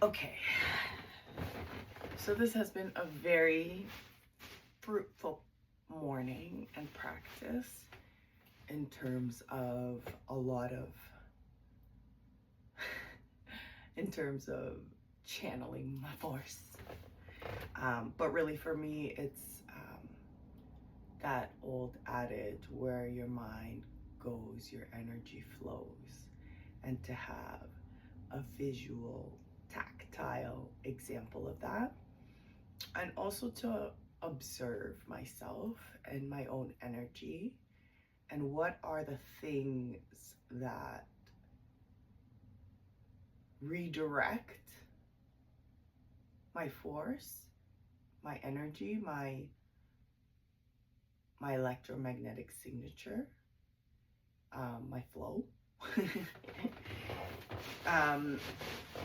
Okay, so this has been a very fruitful morning and practice in terms of a lot of, in terms of channeling my force. But really for me, it's that old adage where your mind goes, your energy flows, and to have a visual, tactile example of that, and also to observe myself and my own energy and what are the things that redirect my force, my energy, my electromagnetic signature, my flow.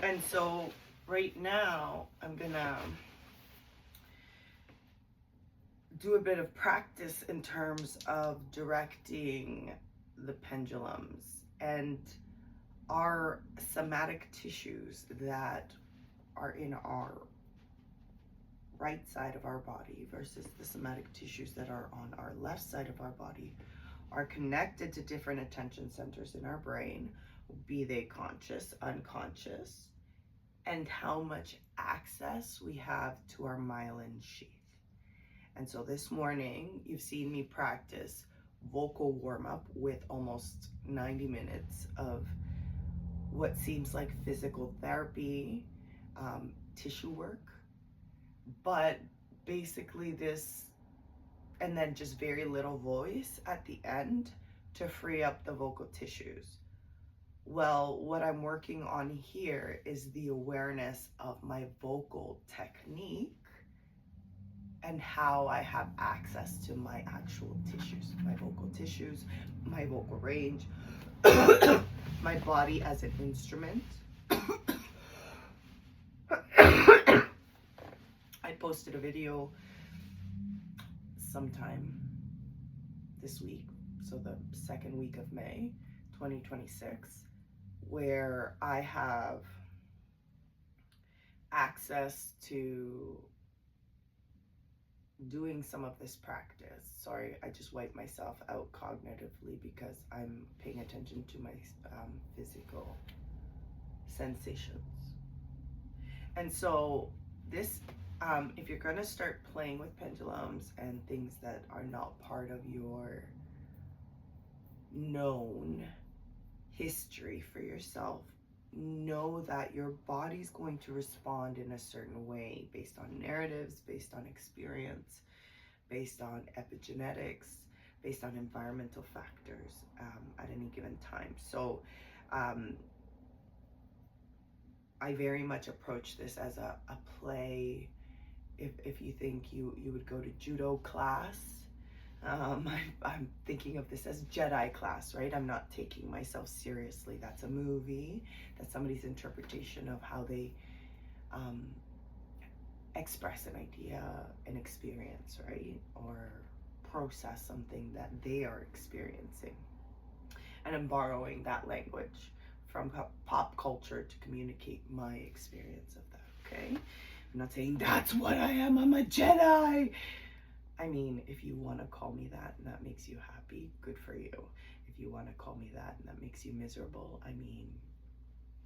And so right now I'm gonna do a bit of practice in terms of directing the pendulums and our somatic tissues that are in our right side of our body versus the somatic tissues that are on our left side of our body are connected to different attention centers in our brain, be they conscious, unconscious, and how much access we have to our myelin sheath. And so this morning, you've seen me practice vocal warm-up with almost 90 minutes of what seems like physical therapy, tissue work, but basically this, and then just very little voice at the end to free up the vocal tissues. Well, what I'm working on here is the awareness of my vocal technique and how I have access to my actual tissues, my vocal tissues, my vocal range, my body as an instrument. I posted a video sometime this week, so the second week of May 2026, where I have access to doing some of this practice. Sorry, I just wiped myself out cognitively because I'm paying attention to my physical sensations. And so this, if you're gonna start playing with pendulums and things that are not part of your known history for yourself, know that your body's going to respond in a certain way based on narratives, based on experience, based on epigenetics, based on environmental factors at any given time. So I very much approach this as a play. If you think you would go to judo class, I'm thinking of this as Jedi class, right? I'm not taking myself seriously. That's a movie. That's somebody's interpretation of how they express an idea, an experience, right? Or process something that they are experiencing. And I'm borrowing that language from pop culture to communicate my experience of that, okay? I'm not saying that's what I am, I'm a Jedi. I mean, if you want to call me that and that makes you happy, good for you. If you want to call me that and that makes you miserable, I mean,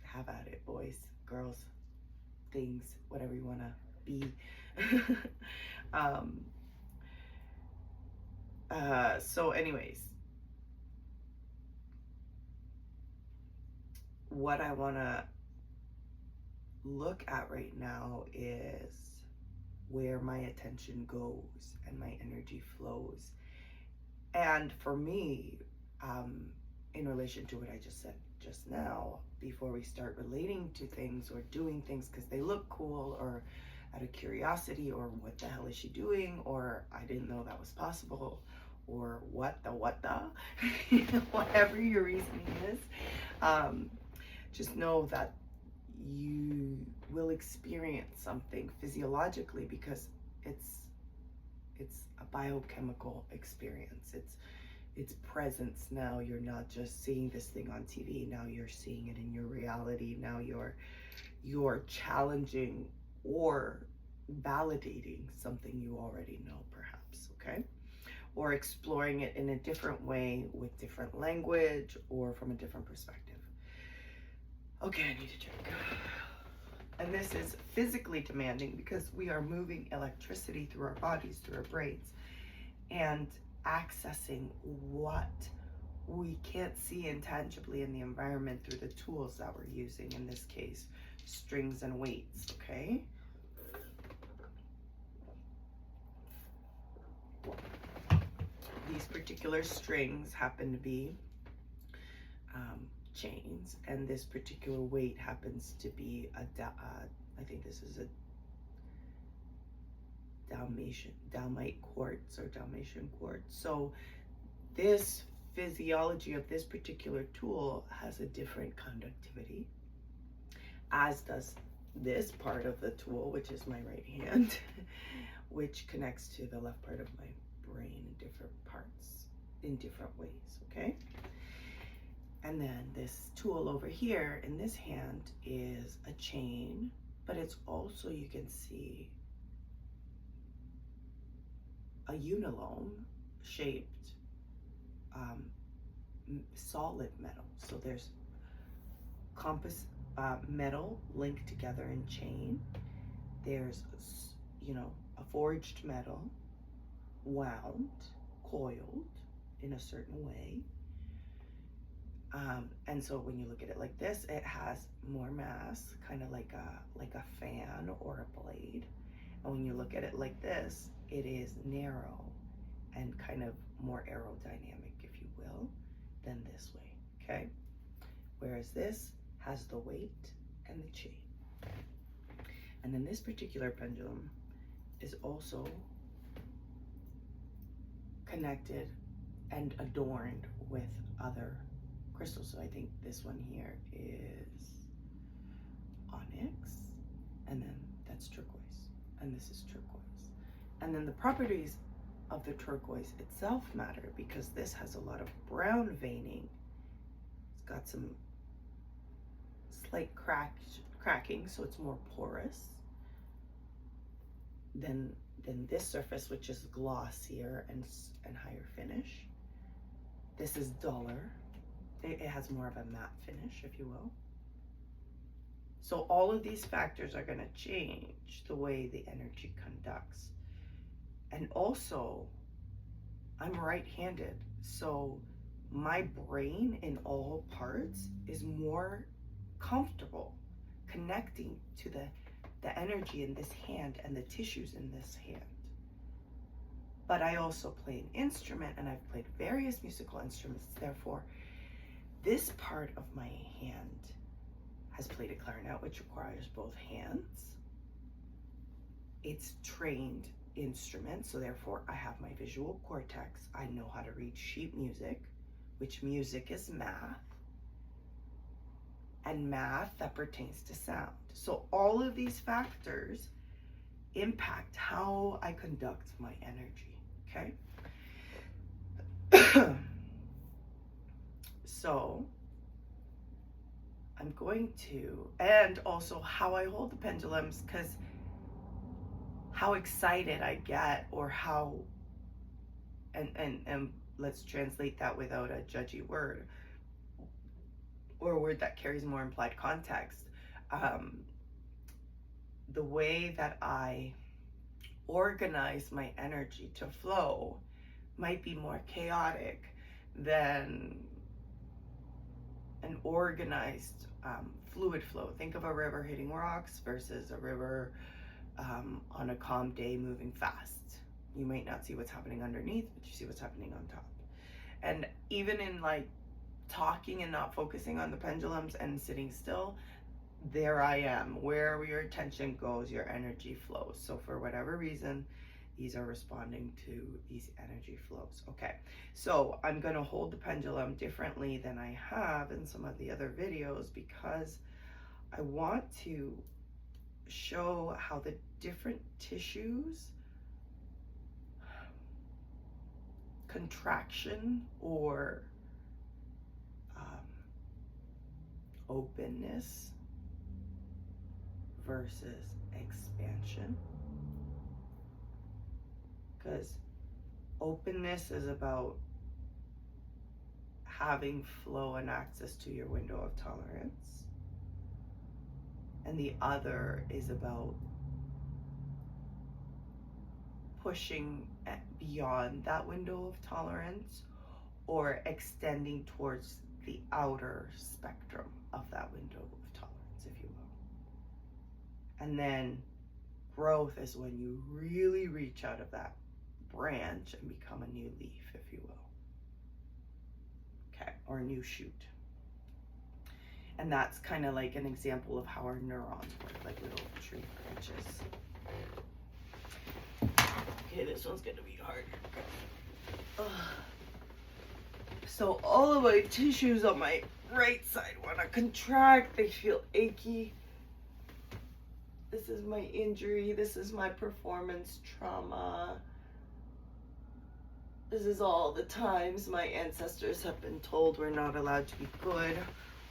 have at it, boys, girls, things, whatever you want to be. So anyways, what I want to look at right now is where my attention goes and my energy flows. And for me, in relation to what I just said just now, before we start relating to things or doing things because they look cool or out of curiosity or what the hell is she doing or I didn't know that was possible or what the whatever your reasoning is, just know that you will experience something physiologically because it's a biochemical experience. its presence now. You're not just seeing this thing on TV. Now you're seeing it in your reality. Now you're challenging or validating something you already know, perhaps, okay? Or exploring it in a different way with different language or from a different perspective. Okay, I need a drink. And this is physically demanding because we are moving electricity through our bodies, through our brains, and accessing what we can't see intangibly in the environment through the tools that we're using, in this case, strings and weights, okay? These particular strings happen to be chains, and this particular weight happens to be I think this is a Dalmite quartz or Dalmatian quartz. So this physiology of this particular tool has a different conductivity, as does this part of the tool, which is my right hand, which connects to the left part of my brain in different parts, in different ways, okay? And then this tool over here in this hand is a chain, but it's also, you can see, a unilome shaped solid metal. So there's compass metal linked together in chain. There's, you know, a forged metal, wound, coiled in a certain way. And so when you look at it like this, it has more mass, kind of like a fan or a blade. And when you look at it like this, it is narrow and kind of more aerodynamic, if you will, than this way, okay? Whereas this has the weight and the chain. And then this particular pendulum is also connected and adorned with other crystals. So I think this one here is onyx, and then that's turquoise, and this is turquoise. And then the properties of the turquoise itself matter because this has a lot of brown veining. It's got some slight cracking, so it's more porous than this surface, which is glossier and higher finish. This is duller. It has more of a matte finish, if you will. So all of these factors are going to change the way the energy conducts. And also, I'm right-handed, so my brain in all parts is more comfortable connecting to the energy in this hand and the tissues in this hand. But I also play an instrument, and I've played various musical instruments. Therefore, this part of my hand has played a clarinet, which requires both hands. It's trained instrument, so therefore I have my visual cortex. I know how to read sheet music, which music is math, and math that pertains to sound. So all of these factors impact how I conduct my energy, okay? So I'm going to, and also how I hold the pendulums, because how excited I get, or how, and let's translate that without a judgy word, or a word that carries more implied context. The way that I organize my energy to flow might be more chaotic than an organized fluid flow. Think of a river hitting rocks versus a river on a calm day moving fast. You might not see what's happening underneath, but you see what's happening on top. And even in like talking and not focusing on the pendulums and sitting still, there I am. Where your attention goes, your energy flows. So for whatever reason, these are responding to these energy flows. Okay, so I'm going to hold the pendulum differently than I have in some of the other videos, because I want to show how the different tissues contraction or openness versus expansion. Because openness is about having flow and access to your window of tolerance. And the other is about pushing beyond that window of tolerance or extending towards the outer spectrum of that window of tolerance, if you will. And then growth is when you really reach out of that branch and become a new leaf, if you will. Okay, or a new shoot. And that's kind of like an example of how our neurons work, like little tree branches. Okay, this one's gonna be hard. So all of my tissues on my right side want to contract. They feel achy. This is my injury. This is my performance trauma. This is all the times my ancestors have been told we're not allowed to be good,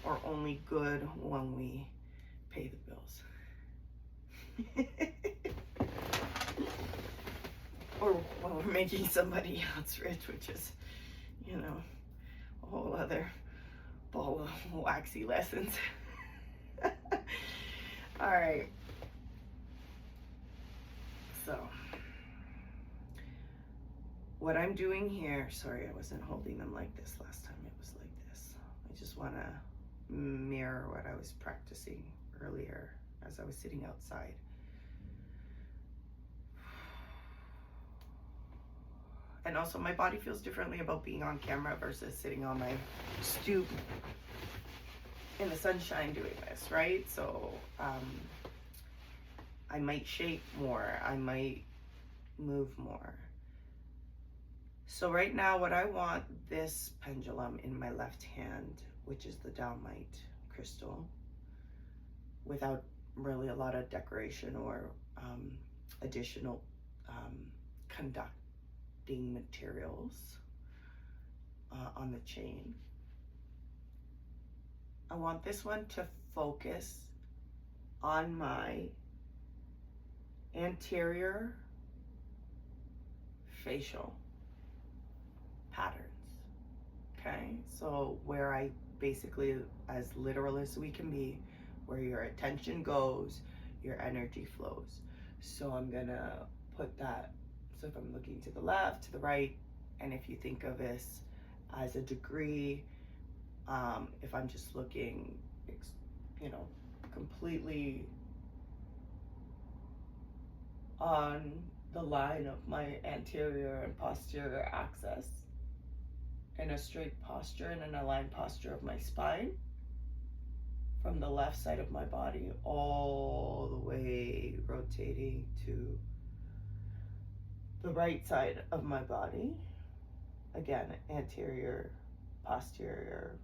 or only good when we pay the bills. Or when we're making somebody else rich, which is, you know, a whole other ball of waxy lessons. All right. So, what I'm doing here, sorry, I wasn't holding them like this last time. It was like this. I just want to mirror what I was practicing earlier as I was sitting outside. And also my body feels differently about being on camera versus sitting on my stoop in the sunshine doing this, right? So I might shake more, I might move more. So right now what I want this pendulum in my left hand, which is the downlight crystal, without really a lot of decoration or additional conducting materials on the chain. I want this one to focus on my anterior facial patterns. Okay, so where I basically, as literal as we can be, where your attention goes, your energy flows. So I'm gonna put that, so if I'm looking to the left, to the right, and if you think of this as a degree, if I'm just looking, you know, completely on the line of my anterior and posterior axis, in a straight posture and an aligned posture of my spine, from the left side of my body all the way rotating to the right side of my body. Again, anterior, posterior,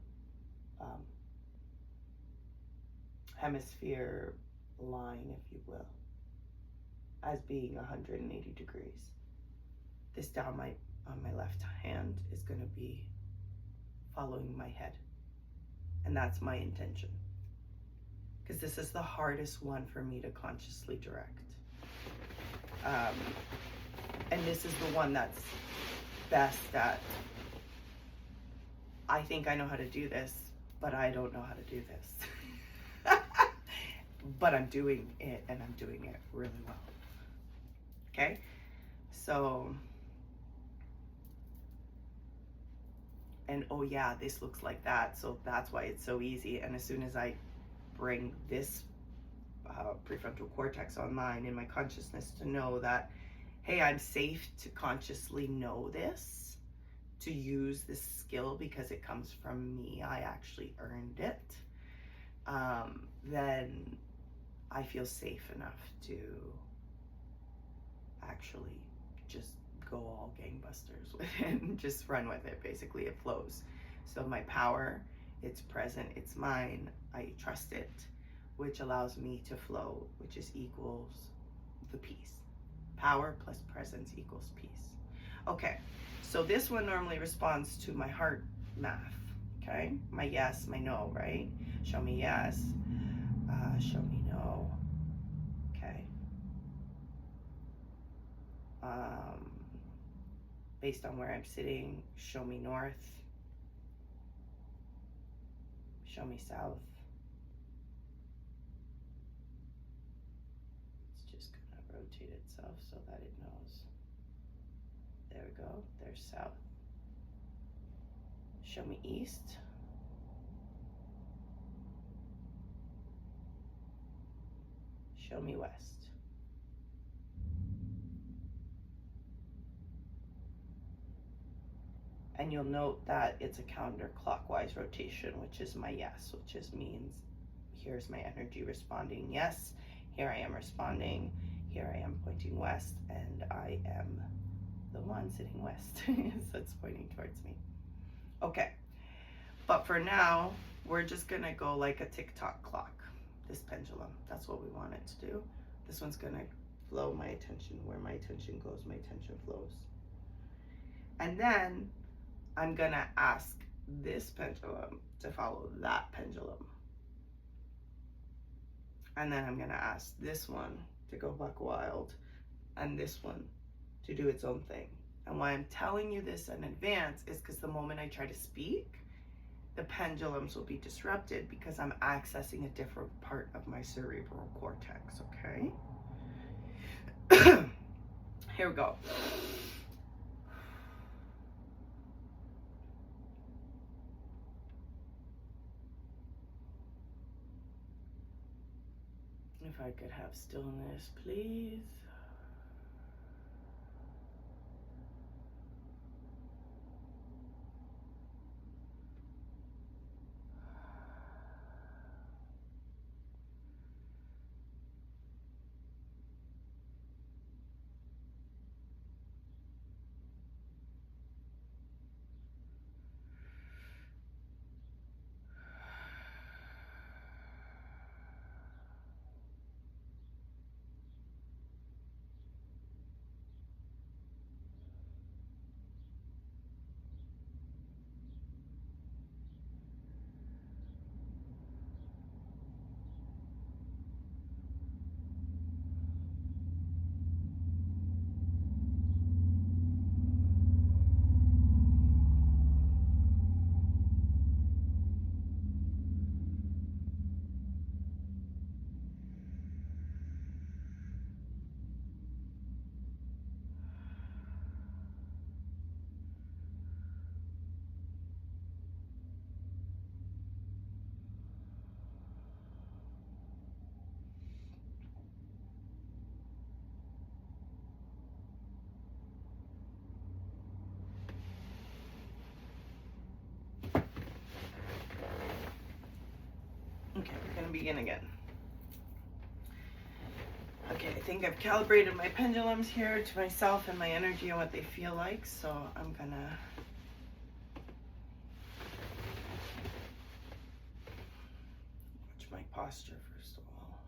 hemisphere line, if you will, as being 180 degrees. This down on my left hand is going to be following my head. And that's my intention. Because this is the hardest one for me to consciously direct. And this is the one that's best at, I think I know how to do this, but I don't know how to do this. But I'm doing it, and I'm doing it really well. Okay? So, and oh yeah, this looks like that, so that's why it's so easy. And as soon as I bring this prefrontal cortex online in my consciousness to know that, hey, I'm safe to consciously know this, to use this skill because it comes from me, I actually earned it, then I feel safe enough to actually just go all gangbusters with it and just run with it. Basically, it flows. So my power, it's present, it's mine, I trust it, which allows me to flow, which is equals the peace. Power plus presence equals peace. Okay, so this one normally responds to my heart math. Okay, my yes, my no, right? Show me yes, show me no. Okay. Based on where I'm sitting, show me north, show me south. It's just gonna rotate itself so that it knows. There we go, there's south. Show me east. Show me west. And you'll note that it's a counterclockwise rotation, which is my yes, which is means here's my energy responding yes, here I am responding, here I am pointing west, and I am the one sitting west, so it's pointing towards me. Okay, but for now, we're just gonna go like a tick-tock clock, this pendulum. That's what we want it to do. This one's gonna flow my attention. Where my attention goes, my attention flows. And then I'm gonna ask this pendulum to follow that pendulum. And then I'm gonna ask this one to go buck wild and this one to do its own thing. And why I'm telling you this in advance is because the moment I try to speak, the pendulums will be disrupted because I'm accessing a different part of my cerebral cortex, okay? Here we go. If I could have stillness, please. Okay, we're gonna begin again. Okay, I think I've calibrated my pendulums here to myself and my energy and what they feel like, so I'm gonna watch my posture first of all.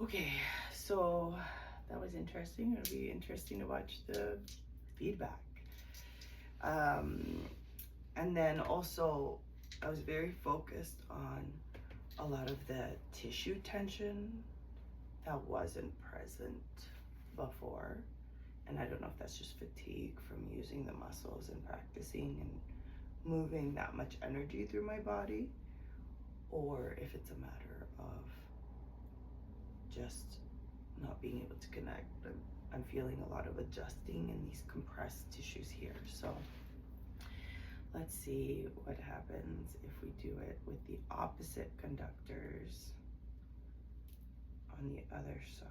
Okay, so that was interesting. It'll be interesting to watch the feedback. Um, and then also, I was very focused on a lot of the tissue tension that wasn't present before. And I don't know if that's just fatigue from using the muscles and practicing and moving that much energy through my body, or if it's a matter of just not being able to connect. I'm feeling a lot of adjusting in these compressed tissues here. So let's see what happens if we do it with the opposite conductors on the other side,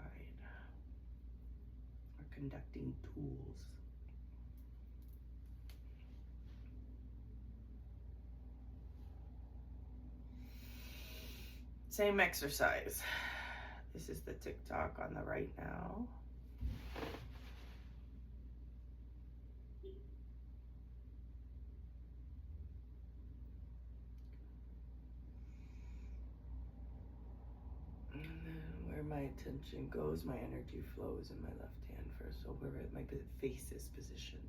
or conducting tools. Same exercise. This is the TikTok on the right now. And then where my attention goes, my energy flows in my left hand first. So where my face is positioned.